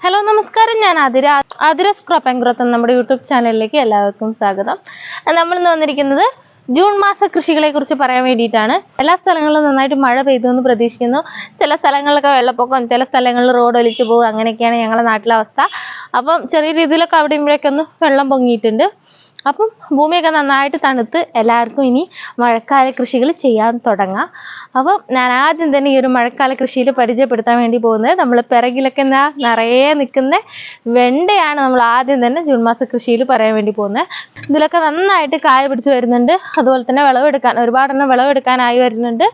Hello നമസ്കാരം, ഞാൻ Athira's crop and growth നമ്മുടെ യൂട്യൂബ് ചാനലിലേക്ക് എല്ലാവർക്കും സ്വാഗതം. നമ്മൾ ഇന്ന് വന്നിരിക്കുന്നത് ജൂൺ മാസ കൃഷികളെ കുറിച്ച് പറയാൻ വേണ്ടിയിട്ടാണ്. എല്ലാ സ്ഥലങ്ങളിലും നന്നായിട്ട് മഴ പെയ്തു എന്ന് പ്രതീക്ഷിക്കുന്നു. ചില സ്ഥലങ്ങളിലൊക്കെ വെള്ളപ്പൊക്കം, ചില സ്ഥലങ്ങളിൽ റോഡ് ഒലിച്ചു പോകും. അങ്ങനെയൊക്കെയാണ് ഞങ്ങളുടെ നാട്ടിലെ അവസ്ഥ. അപ്പം ചെറിയ രീതിയിലൊക്കെ അവിടെ ഇവിടെയൊക്കെ ഒന്ന് വെള്ളം പൊങ്ങിയിട്ടുണ്ട്. അപ്പം ഭൂമിയൊക്കെ നന്നായിട്ട് തണുത്ത് എല്ലാവർക്കും ഇനി മഴക്കാല കൃഷികൾ ചെയ്യാൻ തുടങ്ങാം. അപ്പം ഞാൻ ആദ്യം തന്നെ ഈ ഒരു മഴക്കാല കൃഷിയിൽ പരിചയപ്പെടുത്താൻ വേണ്ടി പോകുന്നത് നമ്മൾ പിറകിലൊക്കെ നിറയെ നിൽക്കുന്ന വെണ്ടയാണ്. നമ്മൾ ആദ്യം തന്നെ ജൂൺ മാസ കൃഷിയിൽ പറയാൻ വേണ്ടി പോകുന്നത്. ഇതിലൊക്കെ നന്നായിട്ട് കായ പിടിച്ച് വരുന്നുണ്ട്. അതുപോലെ തന്നെ ഒരുപാടെണ്ണം വിളവെടുക്കാനായി വരുന്നുണ്ട്.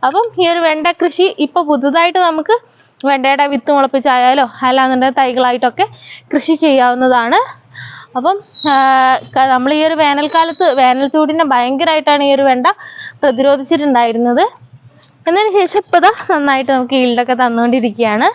അപ്പം ഈ ഒരു വെണ്ട കൃഷി ഇപ്പോൾ പുതുതായിട്ട് നമുക്ക് വെണ്ടയുടെ വിത്ത് മുളപ്പിച്ചായാലോ അല്ലാന്നുണ്ടെങ്കിൽ തൈകളായിട്ടൊക്കെ കൃഷി ചെയ്യാവുന്നതാണ്. അപ്പം നമ്മൾ ഈ ഒരു വേനൽ ചൂടിനെ ഭയങ്കരമായിട്ടാണ് ഈ ഒരു വെണ്ട പ്രതിരോധിച്ചിട്ടുണ്ടായിരുന്നത്. എന്നതിന് ശേഷം ഇപ്പോൾ നന്നായിട്ട് നമുക്ക് ഈൽഡൊക്കെ തന്നുകൊണ്ടിരിക്കുകയാണ്.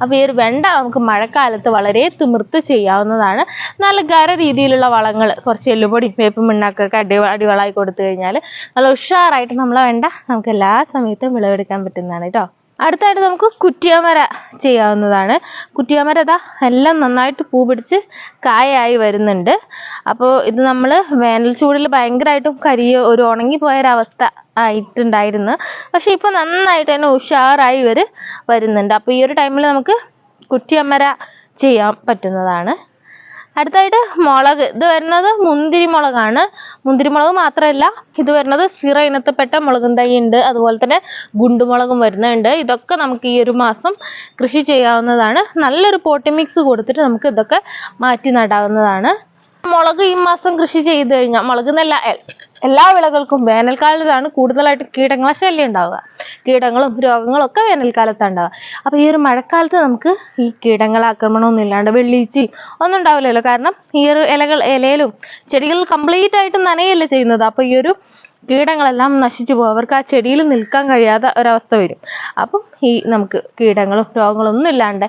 അപ്പോൾ ഈ ഒരു വെണ്ട നമുക്ക് മഴക്കാലത്ത് വളരെ തിമിർത്ത് ചെയ്യാവുന്നതാണ്. നല്ല രീതിയിലുള്ള വളങ്ങൾ, കുറച്ച് എല്ലുപൊടി, വേപ്പ് മണ്ണൊക്കെ അടിവളമായി കൊടുത്തു കഴിഞ്ഞാൽ നല്ല ഉഷാറായിട്ട് നമ്മളെ വെണ്ട നമുക്ക് എല്ലാ സമയത്തും വിളവെടുക്കാൻ പറ്റുന്നതാണ് കേട്ടോ. അടുത്തായിട്ട് നമുക്ക് കുറ്റിയാമര ചെയ്യാവുന്നതാണ്. കുറ്റിയാമര എല്ലാം നന്നായിട്ട് പൂ പിടിച്ച് കായായി വരുന്നുണ്ട്. അപ്പോൾ ഇത് നമ്മൾ വേനൽ ചൂടിൽ ഭയങ്കരമായിട്ടും ഒരു ഉണങ്ങിപ്പോയൊരവസ്ഥ ആയിട്ടുണ്ടായിരുന്നു. പക്ഷെ ഇപ്പോൾ നന്നായിട്ട് തന്നെ ഉഷാറായി വരുന്നുണ്ട്. അപ്പോൾ ഈ ഒരു ടൈമിൽ നമുക്ക് കുറ്റിയാമര ചെയ്യാൻ പറ്റുന്നതാണ്. അടുത്തായിട്ട് മുളക്, ഇത് വരുന്നത് മുന്തിരിമുളകാണ്. മുന്തിരിമുളക് മാത്രമല്ല, ഇത് വരുന്നത് സിറ ഇനത്തിൽപ്പെട്ട മുളകും തൈ ഉണ്ട്. അതുപോലെ തന്നെ ഗുണ്ടുമുളകും വരുന്നുണ്ട്. ഇതൊക്കെ നമുക്ക് ഈ ഒരു മാസം കൃഷി ചെയ്യാവുന്നതാണ്. നല്ലൊരു പോട്ടി മിക്സ് കൊടുത്തിട്ട് നമുക്ക് ഇതൊക്കെ മാറ്റി നടാവുന്നതാണ്. മുളക് ഈ മാസം കൃഷി ചെയ്ത് കഴിഞ്ഞാൽ, മുളക് എന്നല്ല എല്ലാ വിളകൾക്കും വേനൽക്കാലത്താണ് കൂടുതലായിട്ട് കീടങ്ങളെ ശല്യം ഉണ്ടാവുക. കീടങ്ങളും രോഗങ്ങളും ഒക്കെ വേനൽക്കാലത്താണ് ഉണ്ടാവുക. അപ്പോൾ ഈ ഒരു മഴക്കാലത്ത് നമുക്ക് ഈ കീടങ്ങളാക്രമണമൊന്നും ഇല്ലാണ്ട് വെള്ളീച്ചയും ഒന്നും ഉണ്ടാവില്ലല്ലോ. കാരണം ഈ ഒരു ഇലയിലും ചെടികൾ കംപ്ലീറ്റ് ആയിട്ട് നനയല്ലേ ചെയ്യുന്നത്. അപ്പോൾ ഈ ഒരു കീടങ്ങളെല്ലാം നശിച്ചു പോകും. അവർക്ക് ആ ചെടിയിൽ നിൽക്കാൻ കഴിയാത്ത ഒരവസ്ഥ വരും. അപ്പം നമുക്ക് കീടങ്ങളും രോഗങ്ങളൊന്നും ഇല്ലാണ്ട്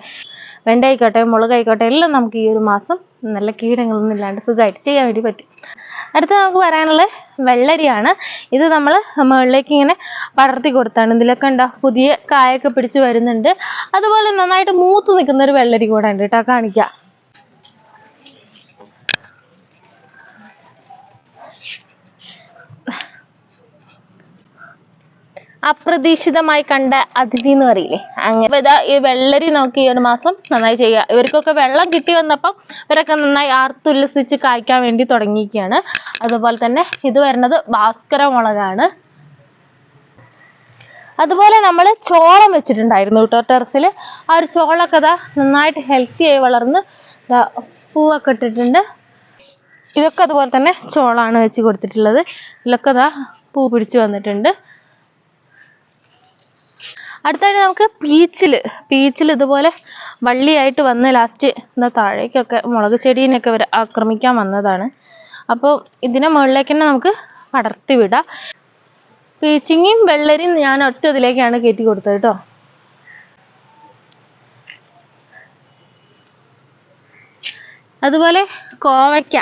വെണ്ടയായിക്കോട്ടെ മുളകായിക്കോട്ടെ എല്ലാം നമുക്ക് ഈ ഒരു മാസം നല്ല കീടങ്ങളൊന്നും ഇല്ലാണ്ട് സുഖമായിട്ട് ചെയ്യാൻ വേണ്ടി പറ്റും. അടുത്ത നമുക്ക് പറയാനുള്ളത് വെള്ളരിയാണ്. ഇത് നമ്മൾ മുകളിലേക്ക് ഇങ്ങനെ പടർത്തി കൊടുത്താണ്. ഇതിലൊക്കെ പുതിയ കായൊക്കെ പിടിച്ച് വരുന്നുണ്ട്. അതുപോലെ നന്നായിട്ട് മൂത്ത് നിൽക്കുന്ന ഒരു വെള്ളരി കൂടെ ഉണ്ട് കേട്ടോ, കാണിക്കാം. അപ്രതീക്ഷിതമായി കണ്ട അതിഥി എന്ന് പറയില്ലേ, അങ്ങനെ ഈ വെള്ളരി നമുക്ക് ഈ ഒരു മാസം നന്നായി ചെയ്യുക. ഇവർക്കൊക്കെ വെള്ളം കിട്ടി വന്നപ്പം ഇവരൊക്കെ നന്നായി ആർത്തുല്ലസിച്ച് കായ്ക്കാൻ വേണ്ടി തുടങ്ങിയിരിക്കുകയാണ്. അതുപോലെ തന്നെ ഇത് വരുന്നത് ഭാസ്കര മുളകാണ്. അതുപോലെ നമ്മൾ ചോളം വെച്ചിട്ടുണ്ടായിരുന്നു കേട്ടോ ടെറസിൽ. ആ ഒരു ചോളമൊക്കെ നന്നായിട്ട് ഹെൽത്തി ആയി വളർന്ന് പൂവൊക്കെ ഇട്ടിട്ടുണ്ട്. ഇതൊക്കെ അതുപോലെ തന്നെ ചോളമാണ് വെച്ച് കൊടുത്തിട്ടുള്ളത്. ഇതിലൊക്കെ പൂ പിടിച്ച് വന്നിട്ടുണ്ട്. അടുത്തായിട്ട് നമുക്ക് പീച്ചിൽ ഇതുപോലെ വള്ളിയായിട്ട് വന്ന് ലാസ്റ്റ് താഴേക്കൊക്കെ മുളക് ചെടീനൊക്കെ ആക്രമിക്കാൻ വന്നതാണ്. അപ്പോൾ ഇതിനെ മുകളിലേക്ക് തന്നെ നമുക്ക് പടർത്തി വിടാം. പീച്ചിങ്ങയും വെള്ളരിയും ഞാൻ ഒറ്റ ഇതിലേക്കാണ് കയറ്റി കൊടുത്തത് കേട്ടോ. അതുപോലെ കോവയ്ക്ക,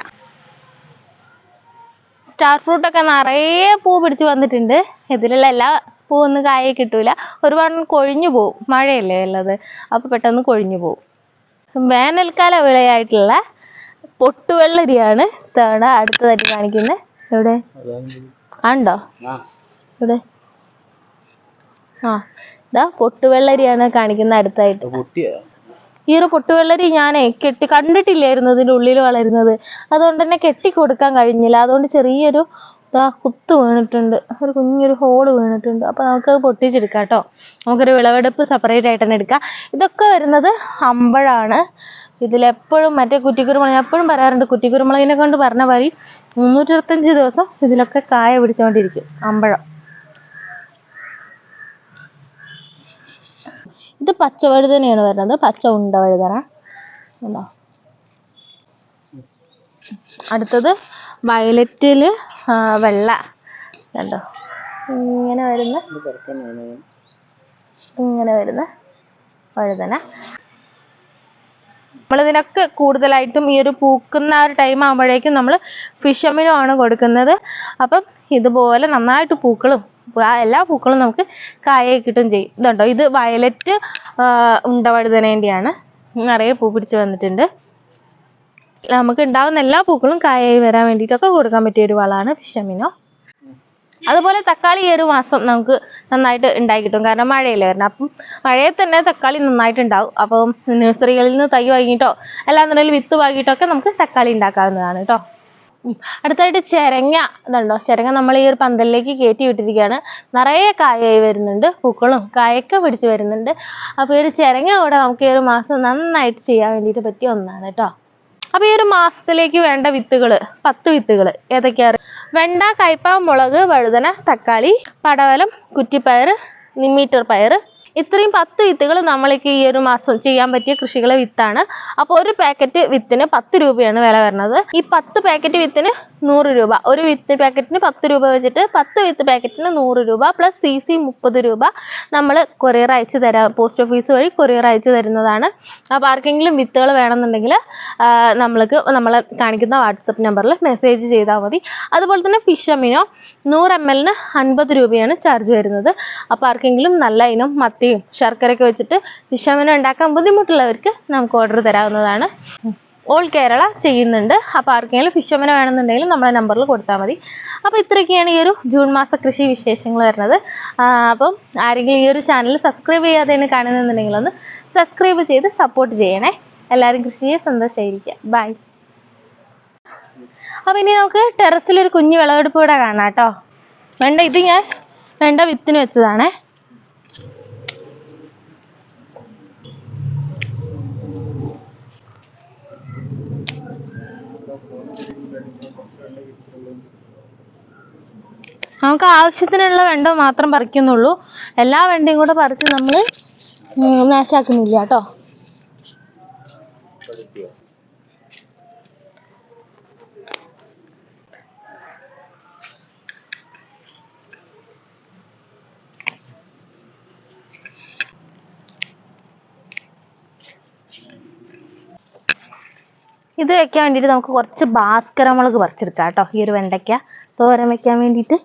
സ്റ്റാർ ഫ്രൂട്ടൊക്കെ നിറയെ പൂ പിടിച്ച് വന്നിട്ടുണ്ട്. ഇതിലുള്ള എല്ലാ പൂവൊന്നും കായ കിട്ടൂല. ഒരുപാട് കൊഴിഞ്ഞു പോവും, മഴയല്ലേ ഉള്ളത്. അപ്പോൾ പെട്ടെന്ന് കൊഴിഞ്ഞു പോവും. വേനൽക്കാല വിളയായിട്ടുള്ള പൊട്ടുവെള്ളരിയാണ് തവണ അടുത്തതായിട്ട് കാണിക്കുന്നത്. എവിടെ ഉണ്ടോ? ഇവിടെ പൊട്ടുവെള്ളരിയാണ് കാണിക്കുന്നത് അടുത്തായിട്ട്. ഈ ഒരു പൊട്ടുവെള്ളരി ഞാനേ കണ്ടിട്ടില്ലായിരുന്നു ഇതിൻ്റെ ഉള്ളിൽ വളരുന്നത്. അതുകൊണ്ട് തന്നെ കെട്ടി കൊടുക്കാൻ കഴിഞ്ഞില്ല. അതുകൊണ്ട് ചെറിയൊരു കുത്ത് വീണിട്ടുണ്ട്, ഒരു കുഞ്ഞൊരു ഹോള് വീണിട്ടുണ്ട്. അപ്പോൾ നമുക്കത് പൊട്ടിച്ചെടുക്കാം കേട്ടോ. നമുക്കൊരു വിളവെടുപ്പ് സെപ്പറേറ്റ് ആയിട്ട് തന്നെ എടുക്കാം. ഇതൊക്കെ വരുന്നത് അമ്പഴമാണ്. ഇതിലെപ്പോഴും മറ്റേ കുറ്റിക്കുരുമുളക്, ഞാൻ എപ്പോഴും പറയാറുണ്ട്, കുറ്റിക്കുരുമുളകിനെ കൊണ്ട് പറഞ്ഞ വഴി 365 ദിവസം ഇതിലൊക്കെ കായ പിടിച്ചുകൊണ്ടിരിക്കും അമ്പഴം. ഇത് പച്ചവഴുതനയാണ് വരുന്നത്, പച്ച ഉണ്ട വഴുതന. അടുത്തത് വയലറ്റിൽ വെള്ള കണ്ടോ, ഇങ്ങനെ വരുന്ന വഴുതന. നമ്മളിതിനൊക്കെ കൂടുതലായിട്ടും ഈ ഒരു പൂക്കുന്ന ആ ഒരു ടൈം ആകുമ്പോഴേക്കും നമ്മൾ ഫിഷമിനും ആണ് കൊടുക്കുന്നത്. അപ്പം ഇതുപോലെ നന്നായിട്ട് എല്ലാ പൂക്കളും നമുക്ക് കായ കിട്ടും ചെയ്യും. ഇതുണ്ടോ, ഇത് വയലറ്റ് ഉണ്ടവഴുതനേൻ്റെയാണ്. നിറയെ പൂ പിടിച്ച് വന്നിട്ടുണ്ട്. നമുക്ക് ഉണ്ടാവുന്ന എല്ലാ പൂക്കളും കായായി വരാൻ വേണ്ടിയിട്ടൊക്കെ കൊടുക്കാൻ പറ്റിയ ഒരു വളമാണ് ഫിഷ് അമിനോ. അതുപോലെ തക്കാളി ഈ ഒരു മാസം നമുക്ക് നന്നായിട്ട് ഉണ്ടായി കിട്ടും, കാരണം മഴയല്ലേ വരുന്നത്. അപ്പം മഴയിൽ തന്നെ തക്കാളി നന്നായിട്ട് ഉണ്ടാവും. അപ്പം നഴ്സറികളിൽ നിന്ന് തൈ വാങ്ങിയിട്ടോ അല്ലാന്നുണ്ടെങ്കിൽ വിത്ത് വാങ്ങിയിട്ടൊക്കെ നമുക്ക് തക്കാളി ഉണ്ടാക്കാവുന്നതാണ് കേട്ടോ. അടുത്തായിട്ട് ചിരങ്ങ ഇതുണ്ടോ, ചിരങ്ങ നമ്മൾ ഈ ഒരു പന്തലിലേക്ക് കയറ്റി വിട്ടിരിക്കുകയാണ്. നിറയെ കായായി വരുന്നുണ്ട്, പൂക്കളും കായൊക്കെ പിടിച്ച് വരുന്നുണ്ട്. അപ്പോൾ ഈ ഒരു ചിരങ്ങ കൂടെ നമുക്ക് ഈ ഒരു മാസം നന്നായിട്ട് ചെയ്യാൻ വേണ്ടിയിട്ട് പറ്റിയ ഒന്നാണ് കേട്ടോ. അപ്പോൾ ഈ ഒരു മാസത്തിലേക്ക് വേണ്ട വിത്തുകൾ 10 വിത്തുകൾ ഏതൊക്കെയാണ്? വെണ്ട, കയ്പ, മുളക്, വഴുതന, തക്കാളി, പടവലം, കുറ്റിപ്പയർ, നിമ്മീറ്റർ പയർ. ഇത്രയും 10 വിത്തുകൾ നമ്മൾക്ക് ഈ ഒരു മാസം ചെയ്യാൻ പറ്റിയ കൃഷികളെ വിത്താണ്. അപ്പോൾ ഒരു പാക്കറ്റ് വിത്തിന് 10 രൂപയാണ് വില വരുന്നത്. ഈ 10 പാക്കറ്റ് വിത്തിന് 100 രൂപ. ഒരു വിത്ത് പാക്കറ്റിന് 10 രൂപ വെച്ചിട്ട് 10 വിത്ത് പാക്കറ്റിന് 100 രൂപ പ്ലസ് CC 30 രൂപ നമ്മൾ കൊറിയർ അയച്ചു തരാം. പോസ്റ്റ് ഓഫീസ് വഴി കൊറിയർ അയച്ചു തരുന്നതാണ്. അപ്പോൾ ആർക്കെങ്കിലും വിത്തുകൾ വേണമെന്നുണ്ടെങ്കിൽ നമ്മളെ കാണിക്കുന്ന വാട്സപ്പ് നമ്പറിൽ മെസ്സേജ് ചെയ്താൽ മതി. അതുപോലെ തന്നെ ഫിഷ് അമിനോ 100 ml 50 രൂപയാണ് ചാർജ് വരുന്നത്. അപ്പോൾ ആർക്കെങ്കിലും നല്ല ഇനം മത്തിയും ശർക്കരയൊക്കെ വെച്ചിട്ട് ഫിഷ് അമിനോ ഉണ്ടാക്കാൻ ബുദ്ധിമുട്ടുള്ളവർക്ക് നമുക്ക് ഓർഡർ തരാവുന്നതാണ്. ഓൾ കേരള ചെയ്യുന്നുണ്ട്. അപ്പോൾ ആർക്കെങ്കിലും ഫിഷ് അമിനോ വേണമെന്നുണ്ടെങ്കിൽ നമ്മുടെ നമ്പറിൽ കൊടുത്താൽ മതി. അപ്പോൾ ഇത്രയൊക്കെയാണ് ഈ ഒരു ജൂൺ മാസ കൃഷി വിശേഷങ്ങൾ വരുന്നത്. അപ്പം ആരെങ്കിലും ഈ ഒരു ചാനൽ സബ്സ്ക്രൈബ് ചെയ്യാതെയാണ് കാണുന്നുണ്ടെങ്കിൽ ഒന്ന് സബ്സ്ക്രൈബ് ചെയ്ത് സപ്പോർട്ട് ചെയ്യണേ. എല്ലാവരും കൃഷിയെ സന്തോഷമായിരിക്കുക. ബൈ. അപ്പോൾ ഇനി നമുക്ക് ടെറസിലൊരു കുഞ്ഞു വിളവെടുപ്പ് കൂടെ കാണാം കേട്ടോ. ഇത് ഞാൻ വെണ്ട വിത്തിന് വെച്ചതാണേ. നമുക്ക് ആവശ്യത്തിനുള്ള വെണ്ട മാത്രം പറിക്കുന്നുള്ളൂ. എല്ലാ വെണ്ടയും കൂടെ പറിച്ച് നമ്മൾ നാശാക്കുന്നില്ല കേട്ടോ. ഇത് വെക്കാൻ വേണ്ടിയിട്ട് നമുക്ക് കുറച്ച് ഭാസ്കര മുളക് പറിച്ചെടുക്കാം കേട്ടോ. ഈ ഒരു വെണ്ടയ്ക്ക തോരൻ വെക്കാൻ വേണ്ടിയിട്ട്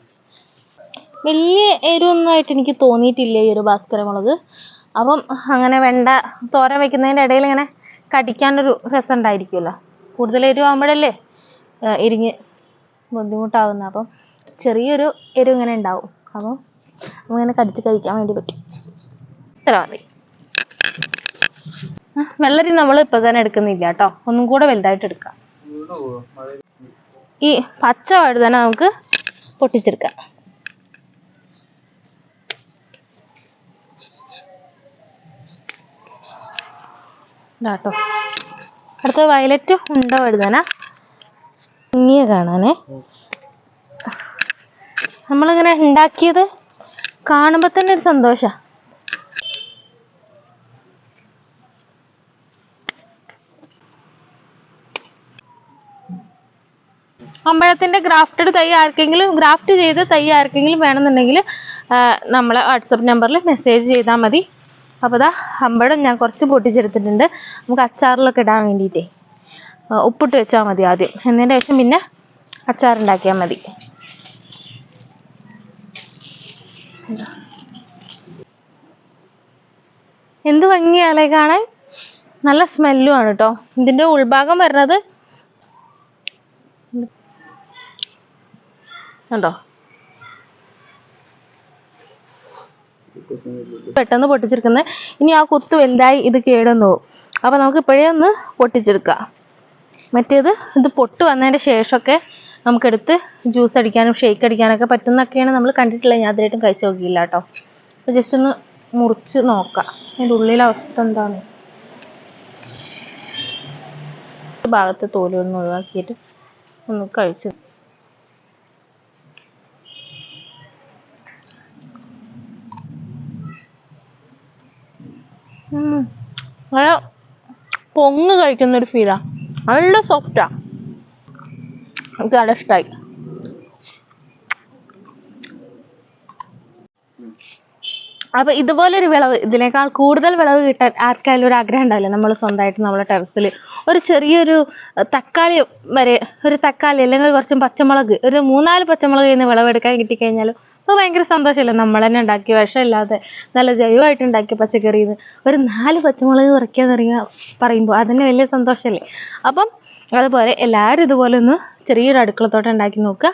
വലിയ എരിവൊന്നുമായിട്ട് എനിക്ക് തോന്നിയിട്ടില്ല ഈ ഒരു ഭാസ്കര മുളക്. അപ്പം അങ്ങനെ വെണ്ട തോരൻ വെക്കുന്നതിൻ്റെ ഇടയിൽ ഇങ്ങനെ കടിക്കാനൊരു രസം ഉണ്ടായിരിക്കുമല്ലോ. കൂടുതൽ എരിവാകുമ്പോഴല്ലേ എരിഞ്ഞ് ബുദ്ധിമുട്ടാവുന്നത്. അപ്പം ചെറിയൊരു എരിവ് ഇങ്ങനെ ഉണ്ടാവും. അപ്പം അങ്ങനെ കടിച്ച് കഴിക്കാൻ വേണ്ടി പറ്റും. ഇത്ര മതി. വെള്ളരി നമ്മൾ ഇപ്പം തന്നെ എടുക്കുന്നില്ല കേട്ടോ, ഒന്നും കൂടെ വലുതായിട്ട് എടുക്കാം. ഈ പച്ച വഴുതന നമുക്ക് പൊട്ടിച്ചെടുക്കാം. ഇതാട്ടോ. അടുത്ത വയലറ്റ് ഉണ്ട വഴുതന ഇങ്ങനെ കാണാനേ. നമ്മളിങ്ങനെ ഉണ്ടാക്കിയത് കാണുമ്പോൾ തന്നെ ഒരു സന്തോഷമാണ്. അമ്പഴത്തിൻ്റെ ഗ്രാഫ്റ്റഡ് തൈ ആർക്കെങ്കിലും ഗ്രാഫ്റ്റ് ചെയ്ത തൈ ആർക്കെങ്കിലും വേണമെന്നുണ്ടെങ്കിൽ നമ്മളെ വാട്സപ്പ് നമ്പറിൽ മെസ്സേജ് ചെയ്താൽ മതി. അപ്പോൾ ഇതാ അമ്പഴം ഞാൻ കുറച്ച് പൊട്ടിച്ചെടുത്തിട്ടുണ്ട്. നമുക്ക് അച്ചാറിലൊക്കെ ഇടാൻ വേണ്ടിയിട്ടേ ഉപ്പിട്ട് വെച്ചാൽ മതി ആദ്യം. എന്നതിന് ശേഷം പിന്നെ അച്ചാറുണ്ടാക്കിയാൽ മതി. എന്ത് ഭംഗിയാലേ കാണാൻ, നല്ല സ്മെല്ലും ആണ് കേട്ടോ. ഇതിൻ്റെ ഉൾഭാഗം വരുന്നത് കണ്ടോ, പെട്ടെന്ന് പൊട്ടിച്ചെടുക്കുന്നത്. ഇനി ആ കുത്ത് വലുതായി ഇത് കേടൊന്നു പോകും. അപ്പോൾ നമുക്ക് ഇപ്പോഴേ ഒന്ന് പൊട്ടിച്ചെടുക്കാം. മറ്റേത് ഇത് പൊട്ട് വന്നതിൻ്റെ ശേഷമൊക്കെ നമുക്കെടുത്ത് ജ്യൂസ് അടിക്കാനും ഷേക്ക് അടിക്കാനൊക്കെ പറ്റുന്നൊക്കെയാണ് നമ്മൾ കണ്ടിട്ടുള്ളത്. ഞാൻ അതിനായിട്ടും കഴിച്ച് നോക്കിയില്ല കേട്ടോ. അപ്പോൾ ജസ്റ്റ് ഒന്ന് മുറിച്ച് നോക്കാം അതിൻ്റെ ഉള്ളിലെ അവസ്ഥ എന്താണ്. ഭാഗത്തെ തോലൊന്ന് ഒഴിവാക്കിയിട്ട് ഒന്ന് കഴിച്ച് നല്ല പൊങ്ങ് കഴിക്കുന്നൊരു ഫീലാണ്. നല്ല സോഫ്റ്റാണ്, എനിക്ക് നല്ല ഇഷ്ടമായി. അപ്പോൾ ഇതുപോലൊരു വിളവ്, ഇതിനേക്കാൾ കൂടുതൽ വിളവ് കിട്ടാൻ ആർക്കായാലും ഒരു ആഗ്രഹം ഉണ്ടാവില്ല. നമ്മൾ സ്വന്തമായിട്ട് നമ്മളെ ടെറസിൽ ഒരു ചെറിയൊരു തക്കാളി വരെ, ഒരു തക്കാളി അല്ലെങ്കിൽ കുറച്ച് പച്ചമുളക്, ഒരു 3-4 പച്ചമുളക് ഇന്ന് വിളവെടുക്കാൻ കിട്ടിക്കഴിഞ്ഞാലും അത് ഭയങ്കര സന്തോഷമല്ലേ, നമ്മൾ തന്നെ ഉണ്ടാക്കി വിഷമില്ലാതെ നല്ല ജൈവമായിട്ട് ഉണ്ടാക്കിയ പച്ചക്കറിയിൽ ഒരു 4 പച്ചമുളക് പറിക്കാന്ന് പറയുമ്പോൾ അതിന് വലിയ സന്തോഷമല്ലേ. അപ്പം അതുപോലെ എല്ലാവരും ഇതുപോലെ ഒന്ന് ചെറിയൊരു അടുക്കളത്തോട്ടം ഉണ്ടാക്കി നോക്കുക.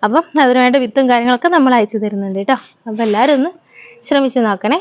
അപ്പം അതിനുവേണ്ട വിത്തും കാര്യങ്ങളൊക്കെ നമ്മൾ അയച്ചു തരുന്നുണ്ട് കേട്ടോ. അപ്പം എല്ലാവരും ഒന്ന് ശ്രമിച്ച് നോക്കണേ.